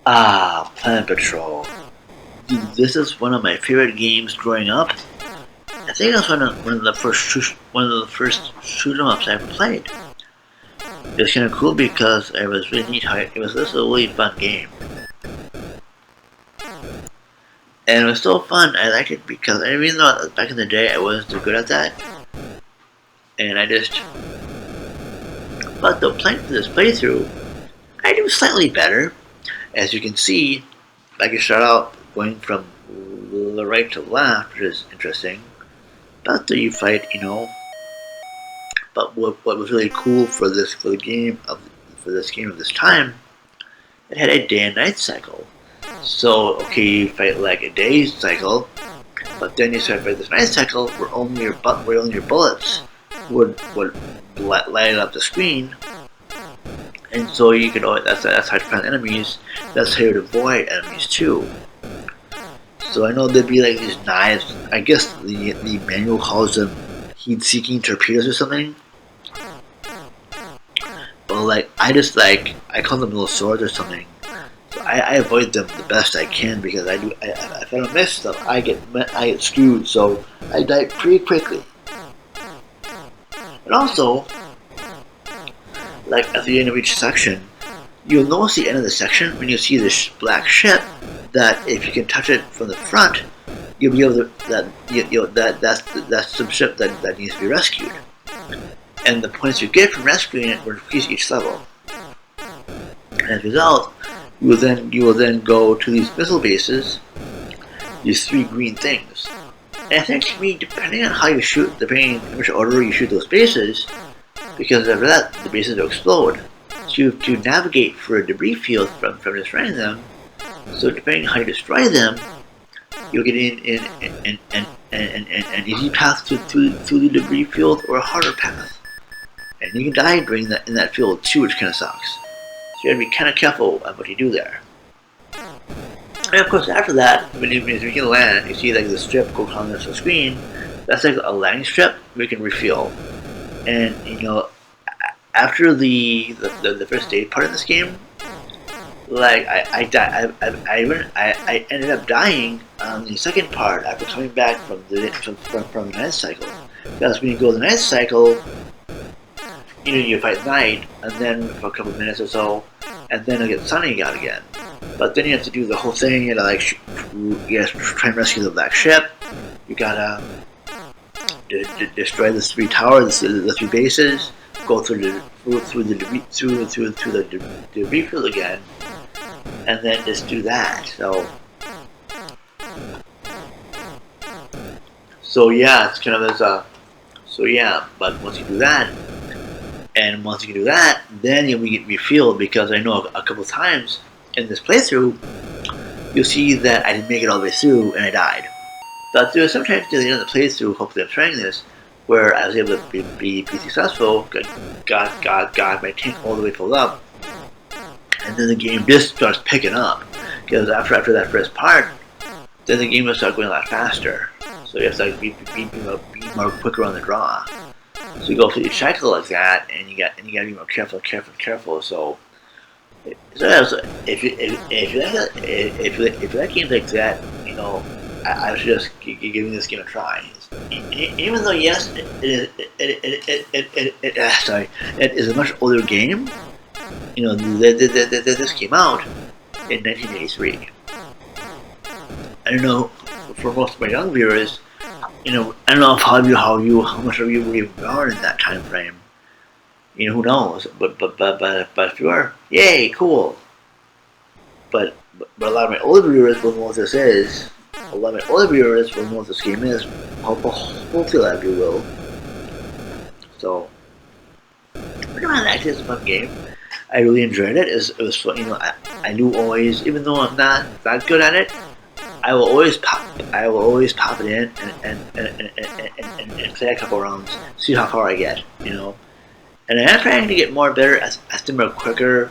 Planet Patrol. This is one of my favorite games growing up. I think it was one of the first shoot 'em ups I ever played. It was kind of cool because it was really neat how this was a really fun game, and it was so fun. I liked it because even though back in the day I wasn't too good at that, and but though playing through this playthrough, I do slightly better. As you can see, I can start out going from the right to left, which is interesting. But you fight, But what was really cool for this game of this time, it had a day and night cycle. So okay, you fight like a day cycle, but then you start fighting this night cycle where only your bullets would light up the screen. And so you could always, that's how you find enemies. That's how you would avoid enemies too. So I know there'd be like these knives. I guess the manual calls them heat-seeking torpedoes or something. But like I call them little swords or something. So I avoid them the best I can because if I don't miss them, I get screwed. So I die pretty quickly. And also, like at the end of each section, you'll notice the end of the section when you see this black ship. That if you can touch it from the front, you'll be able to. That's some ship that needs to be rescued. And the points you get from rescuing it will increase each level. And as a result, you will then go to these missile bases. These 3 green things. And I think to me, depending on how you shoot, depending on which order you shoot those bases, because after that the bases will explode. So to navigate for a debris field from destroying them. So depending on how you destroy them, you'll get in an easy path through the debris field or a harder path. And you can die in that field too, which kind of sucks. So you gotta be kind of careful of what you do there. And of course after that, when you can land, you see like the strip go on the screen. That's like a landing strip we can refuel. And after the first day part of this game, like I ended up dying on the second part after coming back from the night cycle. Because when you go to the night cycle, you fight night, and then for a couple of minutes or so, and then it'll get sunny out again. But then you have to do the whole thing. You gotta try and rescue the black ship. You gotta destroy the 3 towers, the 3 bases. Go through the debris field again. And then just do that. So yeah, it's kind of as a. So yeah, but once you do that, then you'll get refueled because I know a couple times in this playthrough, you'll see that I didn't make it all the way through and I died. But there was sometimes near the end of the playthrough, hopefully I'm trying this, where I was able to be successful, got my tank all the way filled up. And then the game just starts picking up, because after that first part, then the game will start going a lot faster. So you have to be more quicker on the draw. So you go through each cycle like that, and you got to be more careful. So if you like games like that, I would suggest giving this game a try. Even though yes, it is a much older game. This came out in 1983. I don't know, for most of my young viewers, I don't know how much of you really are in that time frame. Who knows? But if you are, yay, cool. But a lot of my older viewers will know what this is. A lot of my older viewers will know what this game is. Hopefully a lot of you will. So, actually, it's a fun game. I really enjoyed it. It was fun. I do always, even though I'm not that good at it, I will always pop it in and play a couple rounds, see how far I get. And I am trying to get better as the more quicker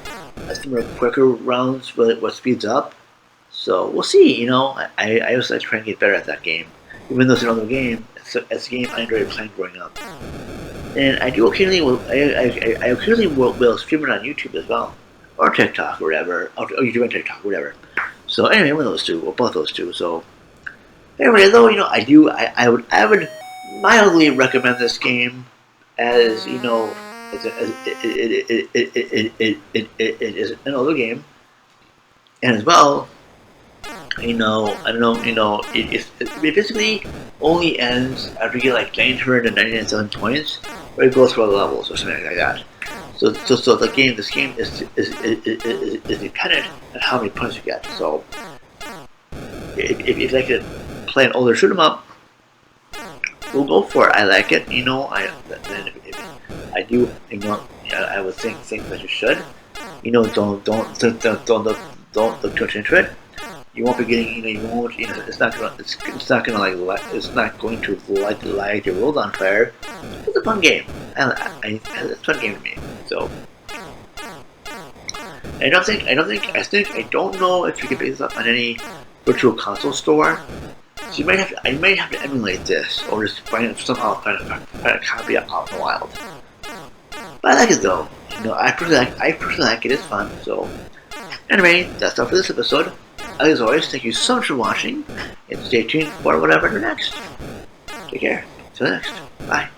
rounds what speeds up. So we'll see. I also like to try and get better at that game, even though it's another game. It's a game I enjoyed playing growing up. And I do occasionally will stream it on YouTube as well. or TikTok or whatever, or YouTube and TikTok, whatever. So anyway, one of those two, or both those two. So anyway, though, I would mildly recommend this game, as it is an older game, and as well, I don't know, it basically only ends after you get like 997 points, or you go through all the levels or something like that. So this game is dependent on how many points you get. So if you like to play an older shoot 'em up, we'll go for it. I like it. I do. I would think that you should. Don't look too much into it. You won't be getting. You won't. It's not going to light your world on fire. It's a fun game. It's a fun game to me. So I don't know if you can pick this up on any virtual console store. So you might have to emulate this, or just somehow find a copy out in the wild. But I like it though. I personally like it. It's fun. So anyway, that's all for this episode. As always, thank you so much for watching, and stay tuned for whatever next. Take care. Till next. Bye.